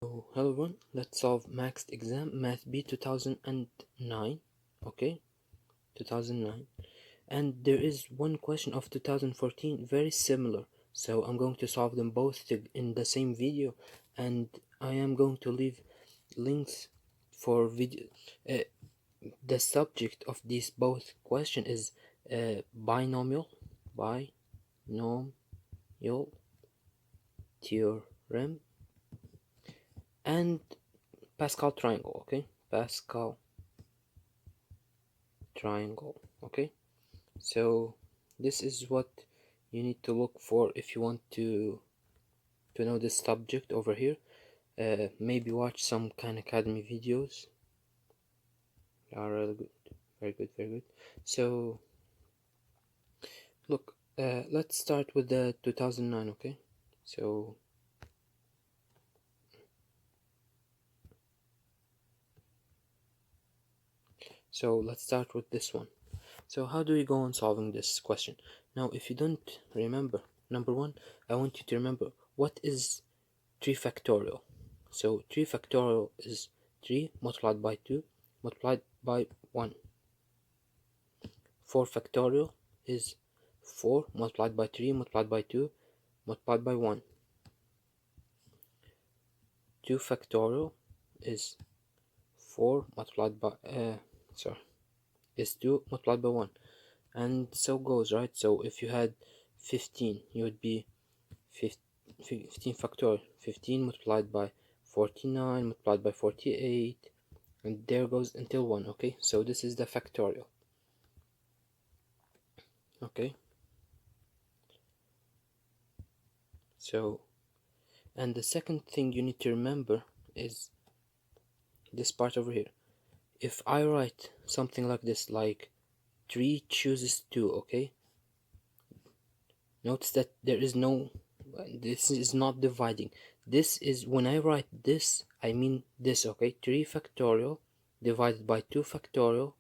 So, hello everyone, let's solve Maxed Exam Math B 2009, okay, 2009, and there is one question of 2014 very similar, so I'm going to solve them both in the same video, and I am going to leave links for video. uh, the subject of these both question is binomial theorem and Pascal triangle, okay, Pascal triangle, okay. So this is what you need to look for if you want to know this subject over here. Maybe watch some Khan Academy videos. They are really good, very good, very good. So look, let's start with the 2009, okay. So let's start with this one. So how do we go on solving this question? Now, if you don't remember, number one, I want you to remember what is 3 factorial. So 3 factorial is 3 multiplied by 2 multiplied by 1. 4 factorial is 4 multiplied by 3 multiplied by 2 multiplied by 1. 2 factorial is 4 multiplied by is 2 multiplied by 1, and so goes, right? So if you had 15, you would be 15 factorial, 15 multiplied by 49 multiplied by 48, and there goes until 1, okay. So this is the factorial, okay. So, and the second thing you need to remember is this part over here. If I write something like this, like 3 chooses 2, okay, notice that there is no, this is not dividing. This is, when I write this, I mean this, okay. 3 factorial divided by 2 factorial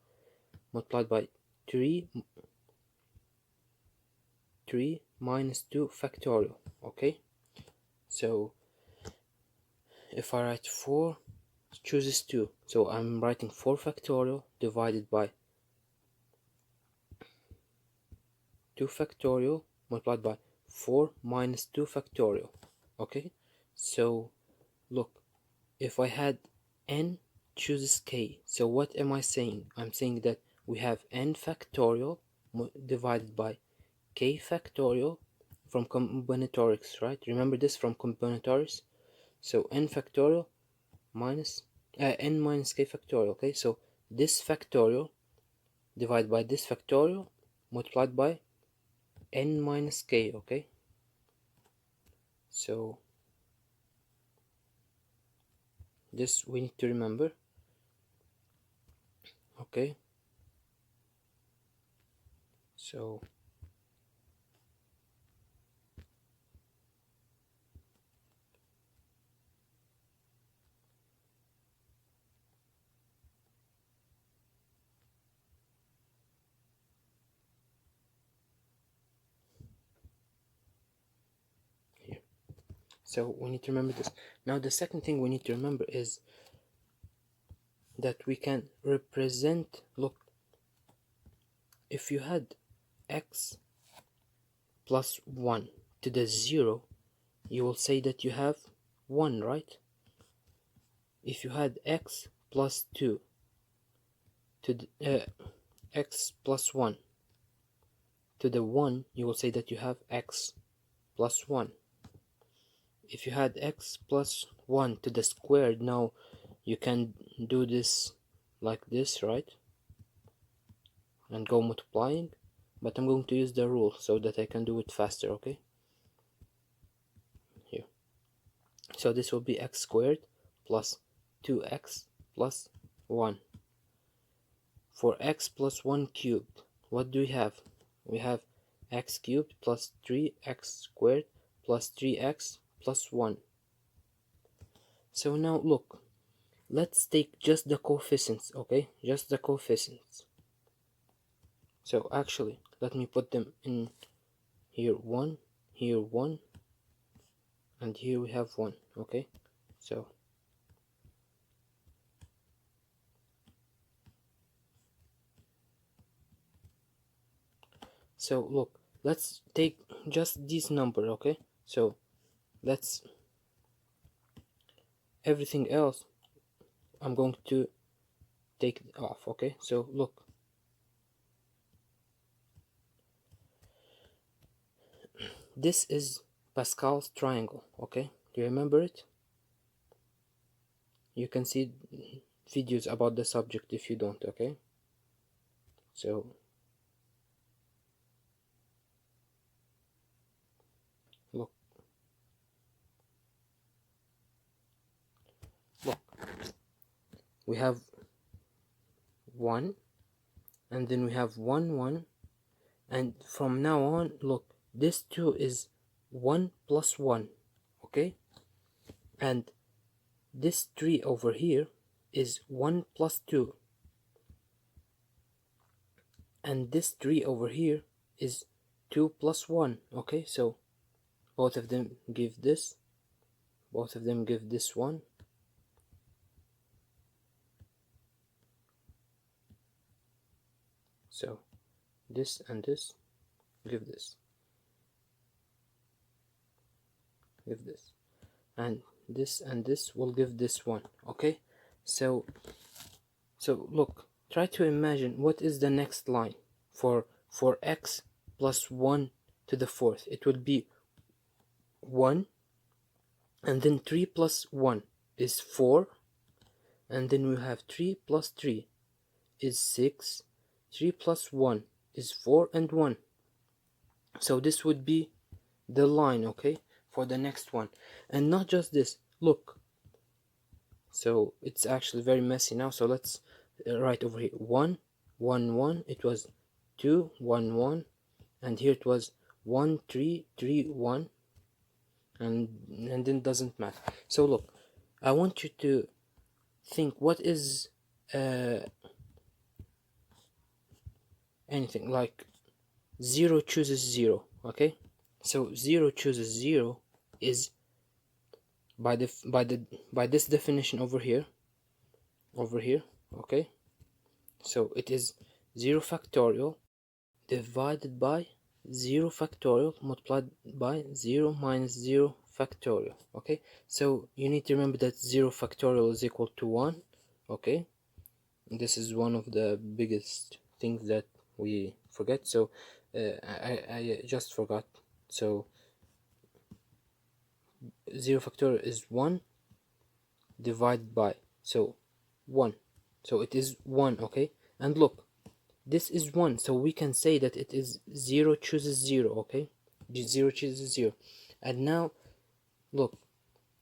multiplied by 3 minus 2 factorial, okay. So if I write 4 chooses 2, so I'm writing 4 factorial divided by 2 factorial multiplied by 4 minus 2 factorial, okay. So look, if I had n chooses k, so what am I saying? I'm saying that we have n factorial divided by k factorial from combinatorics, right? Remember this from combinatorics. So n factorial minus n minus k factorial, okay. So this factorial divided by this factorial multiplied by n minus k, okay. So this we need to remember, okay. So here, so we need to remember this. Now the second thing we need to remember is that we can represent, look, if you had x plus 1 to the 0, you will say that you have 1, right? If you had x plus 2 to the, x plus 1 to the 1, you will say that you have x plus 1. If you had x plus 1 to the squared, now you can do this like this, right? And go multiplying, but I'm going to use the rule so that I can do it faster, okay? Here. So this will be x squared plus 2x plus 1. For x plus 1 cubed, what do we have? We have x cubed plus 3x squared plus 3x plus 1. So now look, let's take just the coefficients, okay? Just the coefficients. So actually, let me put them in here 1, here 1, and here we have 1, okay? So So look, let's take just this number, okay? So let's, everything else I'm going to take it off, okay? So look, this is Pascal's triangle, okay? Do you remember it? You can see videos about the subject if you don't, okay? So look, look, we have 1, and then we have 1 1, and from now on, look, this 2 is 1 plus 1, okay? And this 3 over here is 1 plus 2, and this 3 over here is 2 plus 1, okay? So both of them give this, both of them give this one, so this and this give this, give this, and this will give this one, okay? So look, try to imagine what is the next line for x plus 1 to the fourth. It will be 1, and then 3 plus 1 is 4, and then we have 3 plus 3 is 6, 3 plus 1 is 4 and 1. So this would be the line, okay, for the next one. And not just this, look, so it's actually very messy now, so let's write over here 1 1 1, it was 2 1 1, and here it was 1 3 3 1, and then doesn't matter. So look, I want you to think what is anything like 0 chooses 0, okay? So 0 chooses 0 is by this definition over here, okay? So it is 0 factorial divided by 0 factorial multiplied by 0 minus 0 factorial, okay? So you need to remember that 0 factorial is equal to 1, okay? This is one of the biggest things that we forget. So I just forgot. So 0 factorial is 1 divided by, so 1, so it is 1, okay? And look, this is 1, so we can say that it is 0 chooses 0, okay? 0 chooses 0. And now look,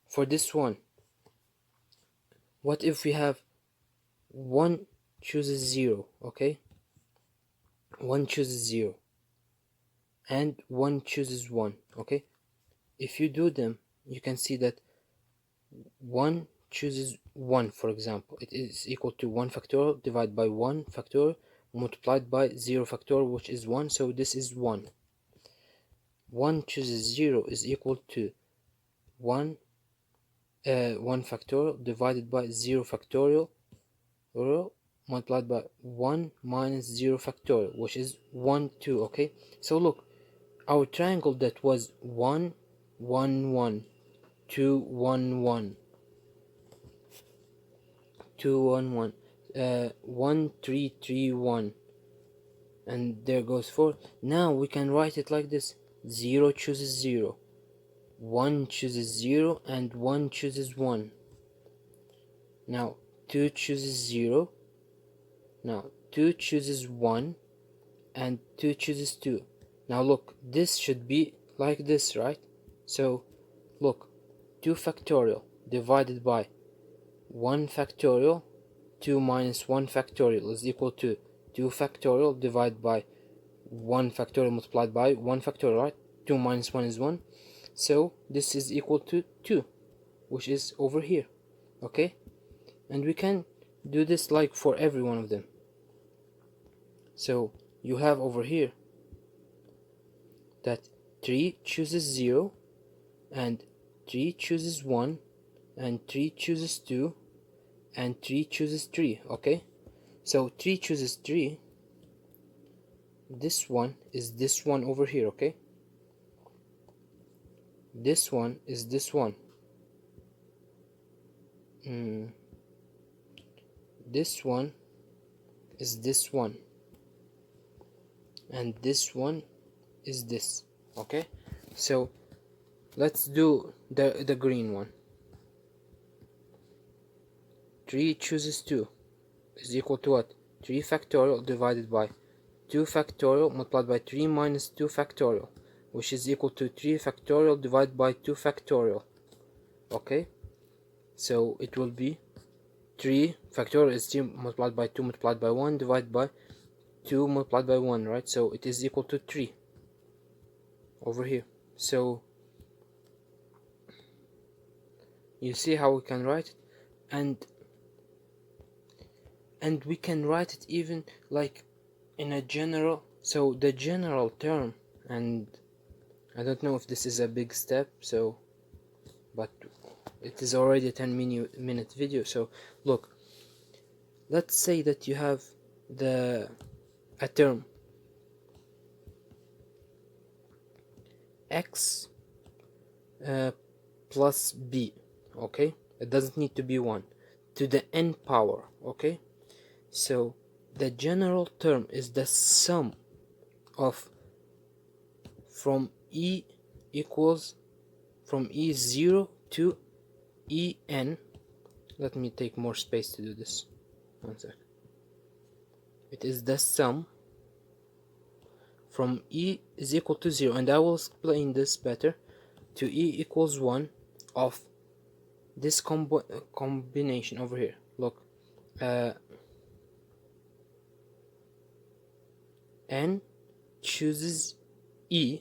for this one, what if we have 1 chooses 0, okay? 1 chooses 0 and 1 chooses 1, okay? If you do them, you can see that 1 chooses 1, for example. It is equal to 1 factorial divided by 1 factorial multiplied by 0 factorial, which is 1, so this is 1. 1 chooses 0 is equal to 1 factorial divided by 0 factorial multiplied by 1 minus 0 factorial, which is 1 2, okay? So look, our triangle that was 1 1 1 2 1 1 2 1 1 1 3 3 1, and there goes 4. Now we can write it like this: 0 chooses 0, 1 chooses 0, and 1 chooses 1. Now 2 chooses 0, now 2 chooses 1, and 2 chooses 2. Now look, this should be like this, right? So look, 2 factorial divided by 1 factorial, 2 minus 1 factorial is equal to 2 factorial divided by 1 factorial multiplied by 1 factorial, right? 2 minus 1 is 1. So this is equal to 2, which is over here, okay? And we can do this like for every one of them. So you have over here that 3 chooses 0, and 3 chooses 1, and 3 chooses 2, and 3 chooses 3, okay? So 3 chooses 3 this one is this one over here, okay? This one is this one. This one is this one, and this one is this, okay? So let's do the green one. 3 chooses 2 is equal to what? 3 factorial divided by 2 factorial multiplied by 3 minus 2 factorial, which is equal to 3 factorial divided by 2 factorial, okay? So it will be 3 factorial is 3 multiplied by 2 multiplied by 1 divided by 2 multiplied by 1, right? So it is equal to 3 over here. So you see how we can write it, and we can write it even like in a general, so the general term, and I don't know if this is a big step, so but it is already a 10-minute video. So look, let's say that you have a term x plus b, okay? It doesn't need to be 1 to the n power, okay? So the general term is the sum of from e equals from e0 to en. Let me take more space to do this. One sec. It is the sum from e is equal to 0, and I will explain this better, to e equals 1 of this combination over here. Look, n chooses e.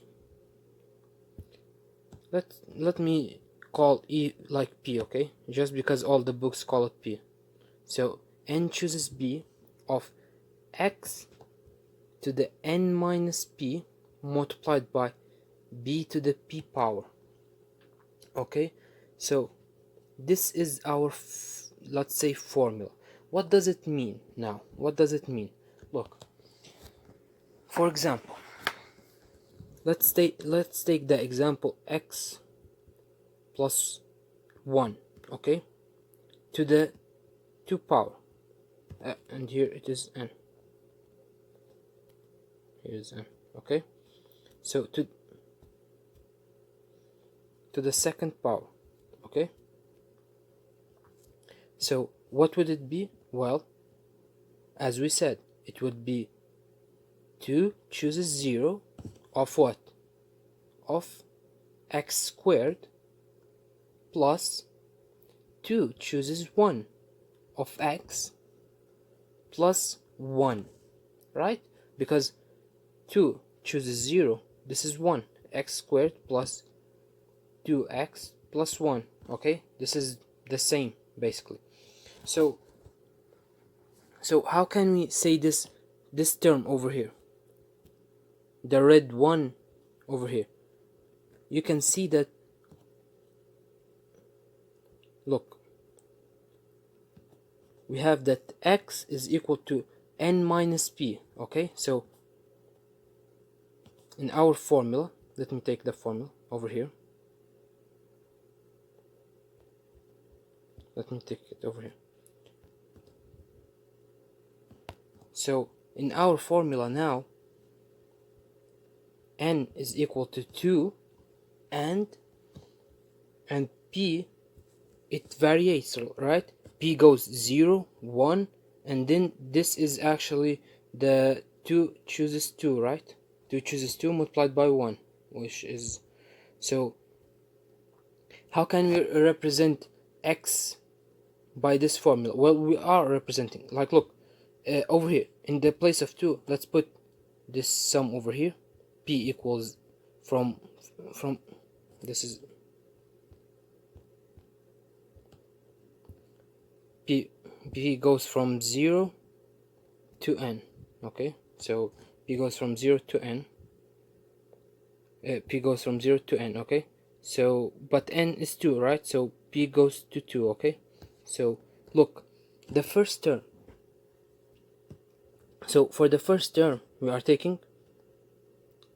Let me call e like p, okay? Just because all the books call it p. So n chooses b of x to the n minus p multiplied by b to the p power, okay? So this is our let's say formula. What does it mean now? What does it mean? Look, for example, let's take the example x plus 1, okay, to the 2 power, and here it is n. Here is n, okay? So to the second power, okay? So what would it be? Well, as we said, it would be 2 chooses 0 of what? Of x squared plus 2 chooses 1 of x plus 1, right? Because 2 chooses 0, this is 1, x squared plus 2x plus 1, okay? This is the same basically. So how can we say this term over here, the red one over here? You can see that, look, we have that x is equal to n minus p, okay? So in our formula, let me take the formula over here. Let me take it over here. So in our formula now, n is equal to 2, and p, it varies, right? P goes 0, 1, and then this is actually the 2 chooses 2, right? 2 chooses 2 multiplied by 1, which is, so how can we represent x by this formula? Well, we are representing, like, look, over here in the place of 2, let's put this sum over here. P equals from this is p goes from 0 to n, okay? So p goes from 0 to n, p goes from 0 to n, okay? So but n is 2, right? So p goes to 2, okay? So look, the first term, so for the first term we are taking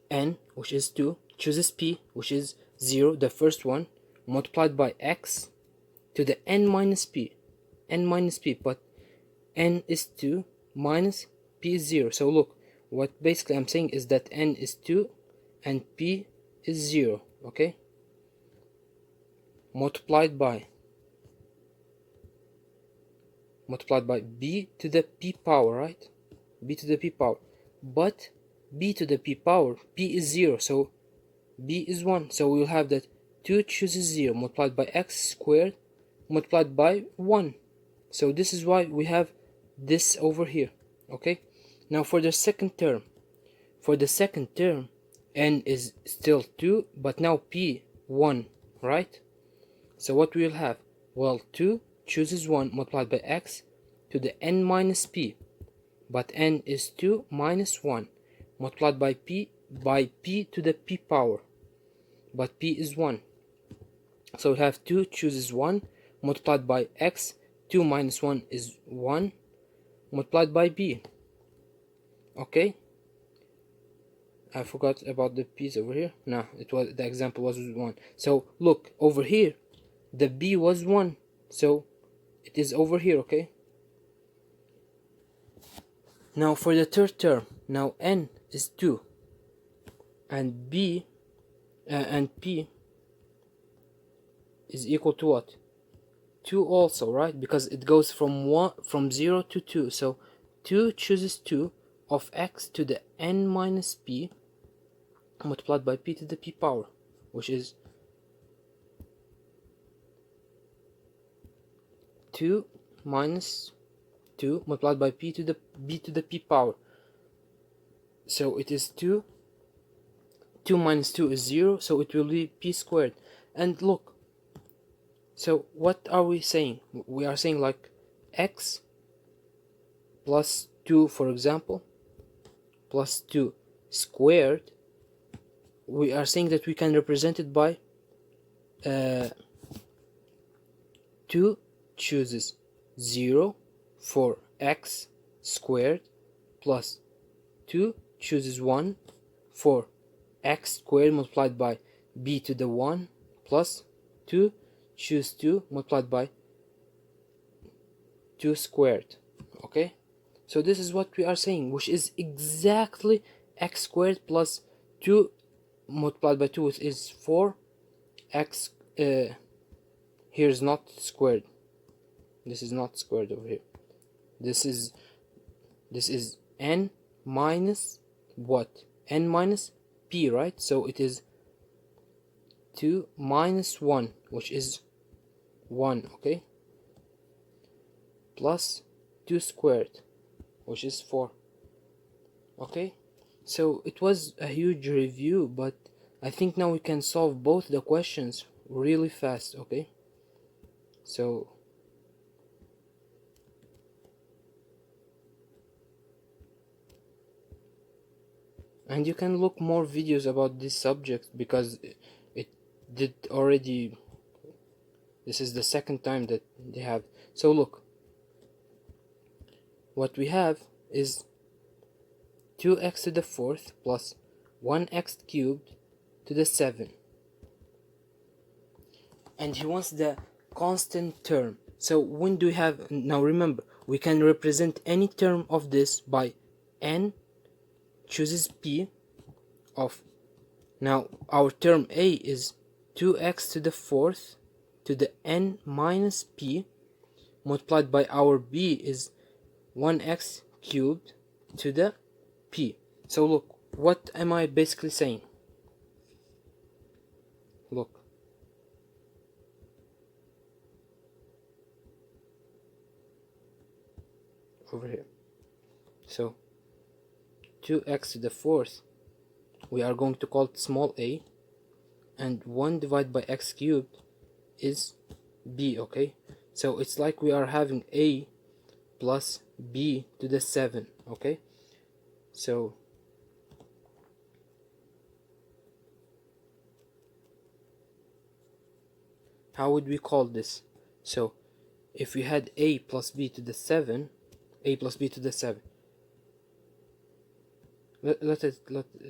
n, which is 2, chooses p, which is 0, the first one, multiplied by x to the n minus p, but n is 2 minus p is 0. So look, what basically I'm saying is that n is 2 and p is 0, okay? Multiplied by b to the p power, right? B to the p power. But b to the p power, p is 0, so b is 1. So we'll have that 2 chooses 0 multiplied by x squared multiplied by 1. So this is why we have this over here, okay? Now for the second term, n is still 2, but now p 1, right? So what we'll have? Well, 2 chooses 1 multiplied by x to the n minus p, but n is 2 minus 1 multiplied by p to the p power, but p is 1. So we have 2 chooses 1 multiplied by x, 2 minus 1 is 1 multiplied by b, okay? I forgot about the p's over here. No, it was, the example was 1. So look, over here the b was 1, so it is over here, okay? Now for the third term, now n is 2 and b and p is equal to what? 2 also, right? Because it goes from 0 to 2. So 2 chooses 2 of x to the n minus p multiplied by p to the p power, which is 2 minus 2 multiplied by p to the p power. So it is 2 minus 2 is 0, so it will be p squared. And look, so what are we saying? We are saying like x plus 2, for example, plus 2 squared. We are saying that we can represent it by 2 chooses 0 for x squared plus 2 chooses 1 for x squared multiplied by b to the 1 plus 2 choose 2 multiplied by 2 squared, okay? So this is what we are saying, which is exactly x squared plus 2 multiplied by 2 is 4. X here is not squared. This is not squared over here. This is n minus what? N minus p, right? So it is 2 minus 1, which is 1, okay? Plus 2 squared, which is 4, okay? So it was a huge review, but I think now we can solve both the questions really fast, okay? So and you can look more videos about this subject because it did already, this is the second time that they have. So look, what we have is 2x to the 4th plus 1x cubed to the 7, and he wants the constant term. So when do we have, now remember, we can represent any term of this by n chooses p of, now our term a is 2x to the 4th to the n minus p multiplied by our b is 1x cubed to the p. So look, what am I basically saying? Look, over here. So 2x to the 4th, we are going to call it small a, and 1 divided by x cubed is b, okay? So it's like we are having a plus b to the 7, okay? So how would we call this? So if we had a plus b to the 7, a plus b to the 7, let it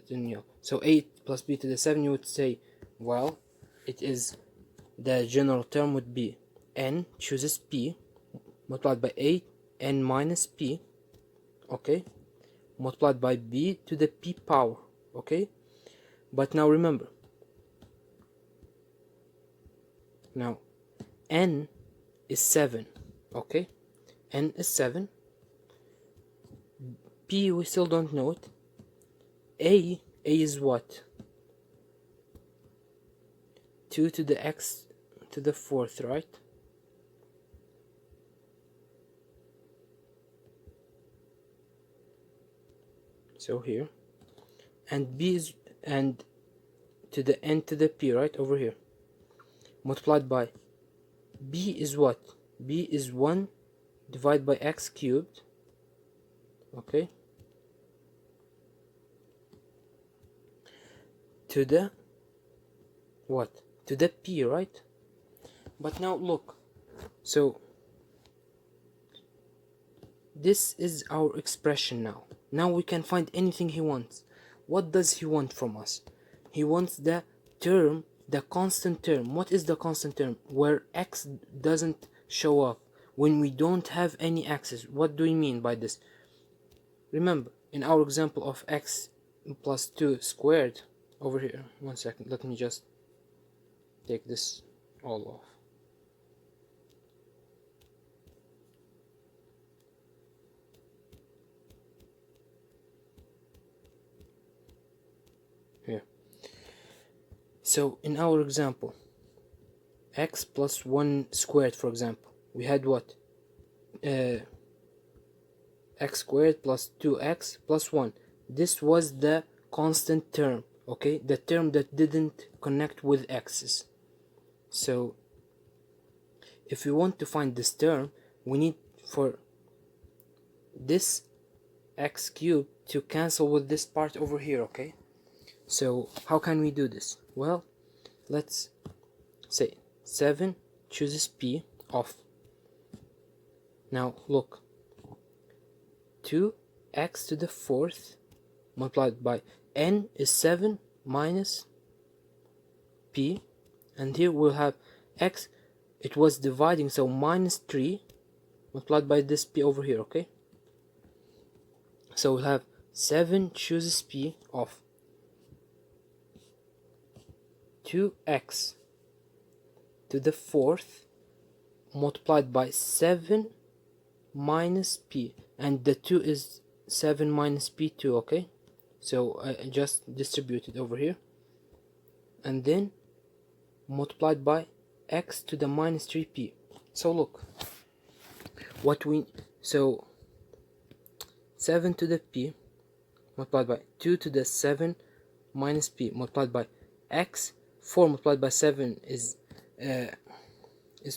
in you. So 8 plus b to the 7, you would say, well, it is, the general term would be n chooses p multiplied by 8 n minus p, okay, multiplied by b to the p power, okay. But now remember, now n is 7, okay, n is 7, p we still don't know it, a is what? 2 to the x to the 4th, right? So here, and b is, and to the n to the p, right, over here, multiplied by b is what? B is 1 divided by x cubed, okay, to the what? To the p, right? But now look, so this is our expression now. Now we can find anything he wants. What does he want from us? He wants the term, the constant term. What is the constant term? Where x doesn't show up, when we don't have any x's. What do we mean by this? Remember, in our example of x plus 2 squared, over here, 1 second, let me just take this all off. Here. So in our example, x plus 1 squared, for example, we had what? X squared plus 2x plus 1. This was the constant term, okay, the term that didn't connect with x's. So if we want to find this term, we need for this x cubed to cancel with this part over here, okay. So how can we do this? Well, let's say 7 chooses p of, now look, 2x to the 4th multiplied by n is 7 minus p, and here we'll have x, it was dividing, so minus 3 multiplied by this p over here, okay. So we'll have 7 chooses p of 2x to the 4th multiplied by 7 minus p, and the 2 is 7 minus p2, okay. So I just distribute it over here, and then multiplied by x to the minus 3p. So look, what we, so 7 to the p multiplied by 2 to the 7 minus p multiplied by x, 4 multiplied by 7 is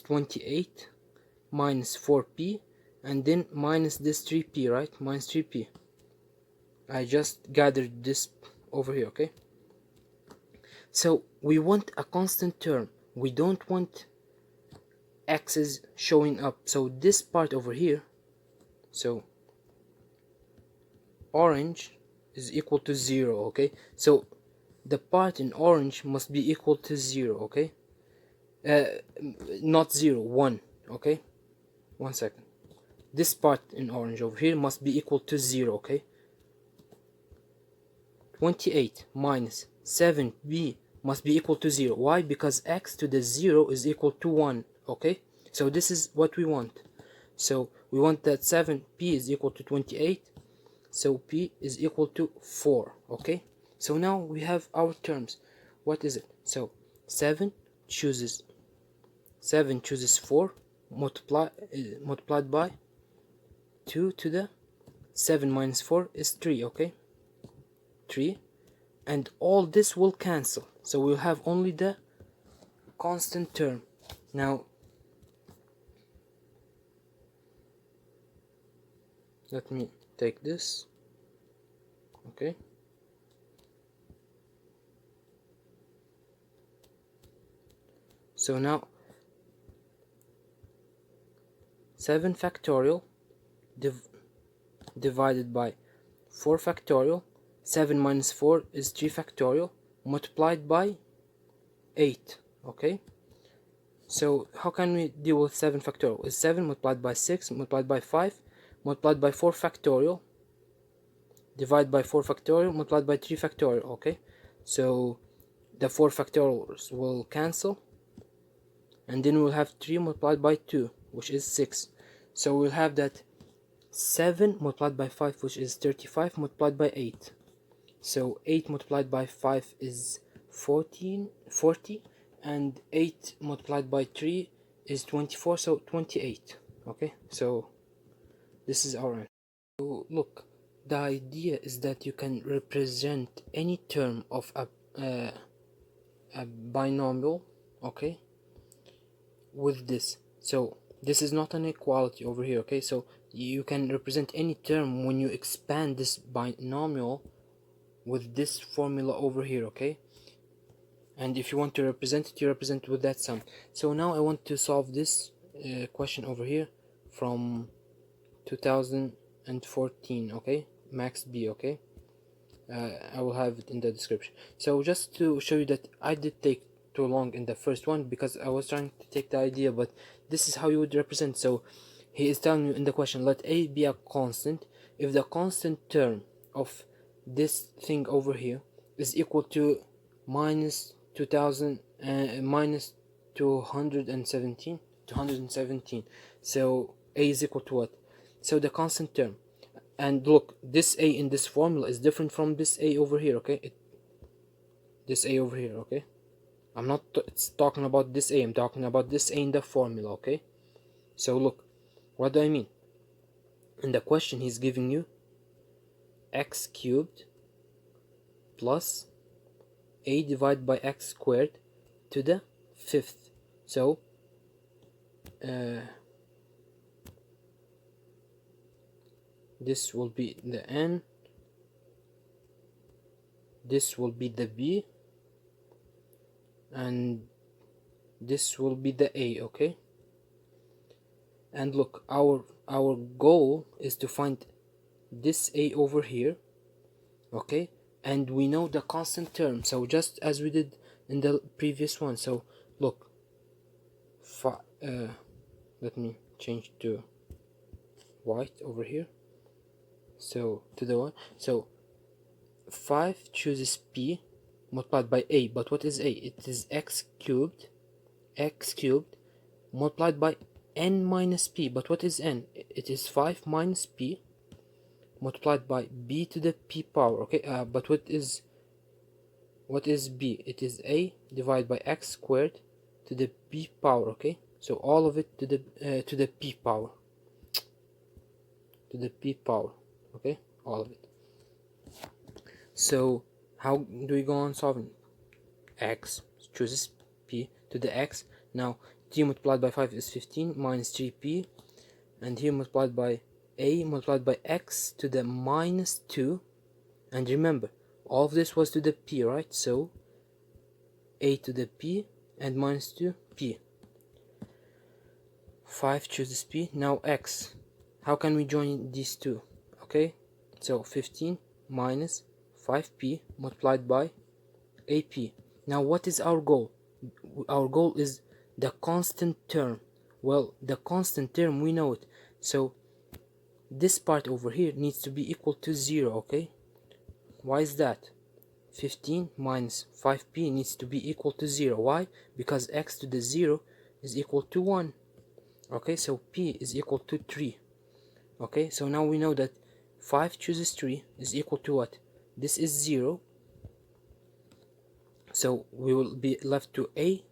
28 minus 4p, and then minus this 3p, right, minus 3p. I just gathered this over here, okay. So we want a constant term, we don't want x's showing up, so this part over here, so orange is equal to 0, okay. So the part in orange must be equal to 0, okay. Not 0, 1, okay. 1 second, this part in orange over here must be equal to 0, okay. 28 minus 7b must be equal to 0. Why? Because x to the 0 is equal to 1, okay. So this is what we want. So we want that 7p is equal to 28, so p is equal to 4, okay. So now we have our terms. What is it? So 7 chooses 4 multiplied by 2 to the 7 minus 4 is 3, okay, 3, and all this will cancel, so we'll have only the constant term. Now let me take this, okay. So now 7 factorial divided by 4 factorial, 7 minus 4 is 3 factorial multiplied by 8. Okay, so how can we deal with 7 factorial? Is 7 multiplied by 6 multiplied by 5 multiplied by 4 factorial divided by 4 factorial multiplied by 3 factorial. Okay, so the 4 factorials will cancel, and then we'll have 3 multiplied by 2, which is 6. So we'll have that 7 multiplied by 5, which is 35, multiplied by 8. So 8 multiplied by 5 is 40, and 8 multiplied by 3 is 24, so 28. Okay, so this is our answer. So look, the idea is that you can represent any term of a binomial, okay, with this. So this is not an equality over here, okay? So you can represent any term when you expand this binomial with this formula over here, okay? And if you want to represent it, you represent it with that sum. So now I want to solve this question over here from 2014, okay? Max B, okay? I will have it in the description. So just to show you that I did take too long in the first one because I was trying to take the idea, but this is how you would represent. So he is telling you in the question, let A be a constant if the constant term of this thing over here is equal to minus 2000 minus 217. So A is equal to what? So the constant term, and look, this A in this formula is different from this A over here, okay? This A over here, okay? I'm not talking about this A, I'm talking about this A in the formula, okay? So look, what do I mean? In the question, he's giving you x cubed plus A divided by x squared to the 5th. So, this will be the N, this will be the B, and this will be the A, okay? And look, our goal is to find this A over here, okay? And we know the constant term, so just as we did in the previous one. So look, let me change to white over here, so to the one. So 5 chooses P multiplied by A, but what is A? It is x cubed multiplied by N minus P, but what is N? It is 5 minus P multiplied by B to the P power, okay? But what is B? It is A divided by x squared to the B power, okay? So all of it to the P power, okay? All of it. So how do we go on solving? X chooses P to the X. Now 3 multiplied by 5 is 15 minus 3P, and here multiplied by A multiplied by X to the minus 2, and remember, all of this was to the P, right? So A to the P and minus 2 P. 5 chooses P. Now X. How can we join these two? Okay, so 15 minus 5P multiplied by AP. Now what is our goal? Our goal is the constant term. Well, the constant term, we know it. So this part over here needs to be equal to 0, okay? Why is that? 15 minus 5P needs to be equal to 0. Why? Because x to the 0 is equal to 1. Okay, so P is equal to 3. Okay, so now we know that 5 chooses 3 is equal to what? This is 0. So we will be left to A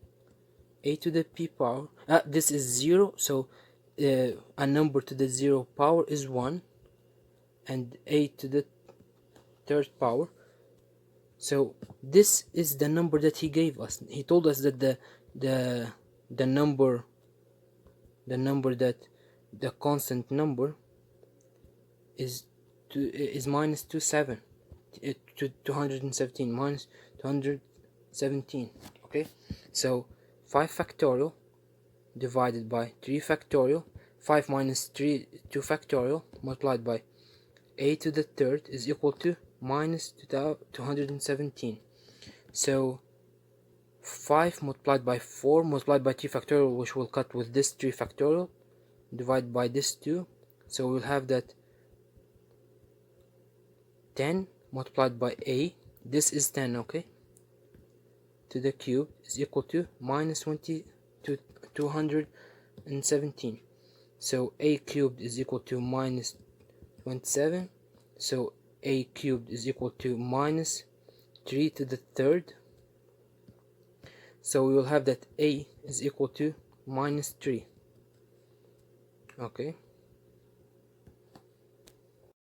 to the P power. This is 0, so a number to the 0 power is 1, and A to the 3rd power. So this is the number that he gave us. He told us that the constant number is minus 217 minus 217. Okay, so 5 factorial divided by 3 factorial, 5 minus 2 factorial multiplied by A to the 3rd is equal to minus 217. So 5 multiplied by 4 multiplied by 3 factorial, which will cut with this 3 factorial, divided by this 2. So we'll have that 10 multiplied by a, this is 10, okay, to the cube is equal to minus 217. So a cubed is equal to minus 27. So a cubed is equal to minus 3 to the third. So we will have that a is equal to minus 3. Okay.